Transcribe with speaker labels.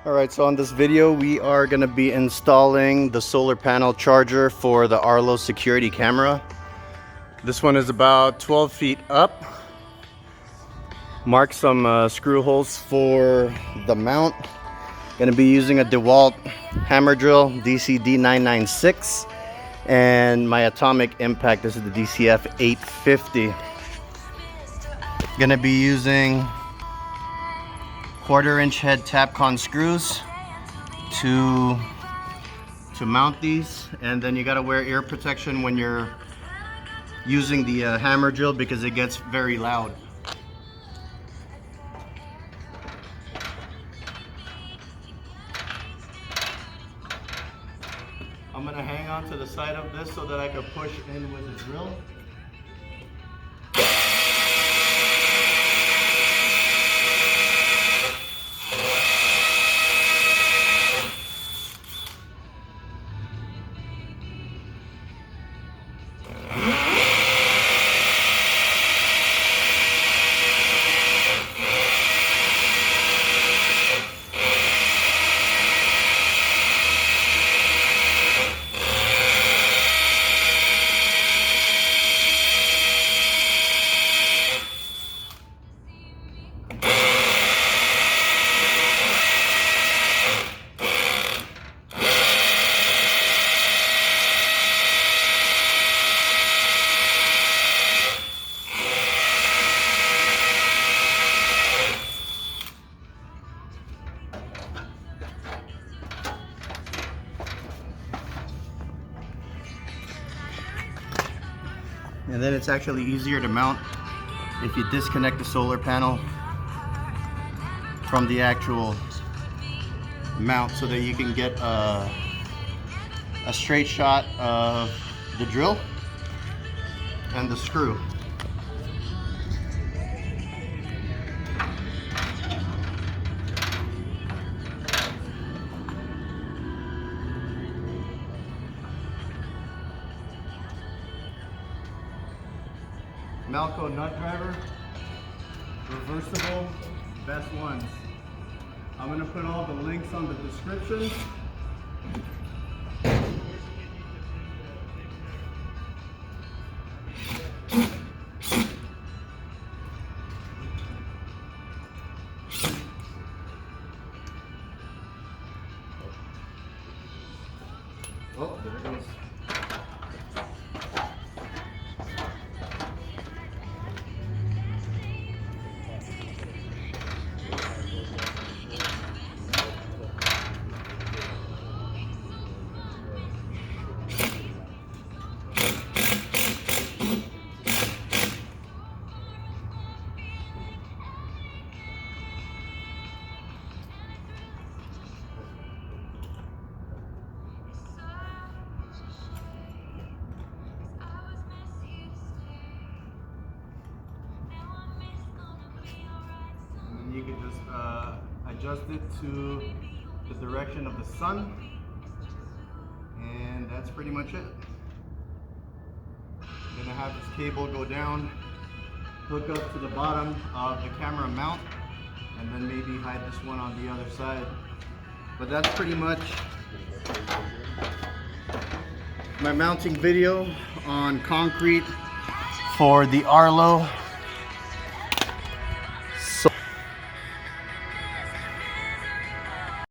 Speaker 1: Alright, so on this video we are going to be installing the solar panel charger for the Arlo security camera. This one is about 12 feet up. Mark some screw holes for the mount. Going to be using a DEWALT hammer drill DCD996 and my atomic impact. This is the DCF 850. Going to be using 1/4 inch head Tapcon screws to mount these, and then you got to wear ear protection when you're using the hammer drill because it gets very loud. I'm going to hang on to the side of this so that I can push in with the drill. And then it's actually easier to mount if you disconnect the solar panel from the actual mount so that you can get a straight shot of the drill and the screw. Malco nut driver, reversible, best ones. I'm going to put all the links on the description. Oh, there it goes. You can just adjust it to the direction of the sun, and that's pretty much it. I'm gonna have this cable go down, hook up to the bottom of the camera mount, and then maybe hide this one on the other side. But that's pretty much my mounting video on concrete for the Arlo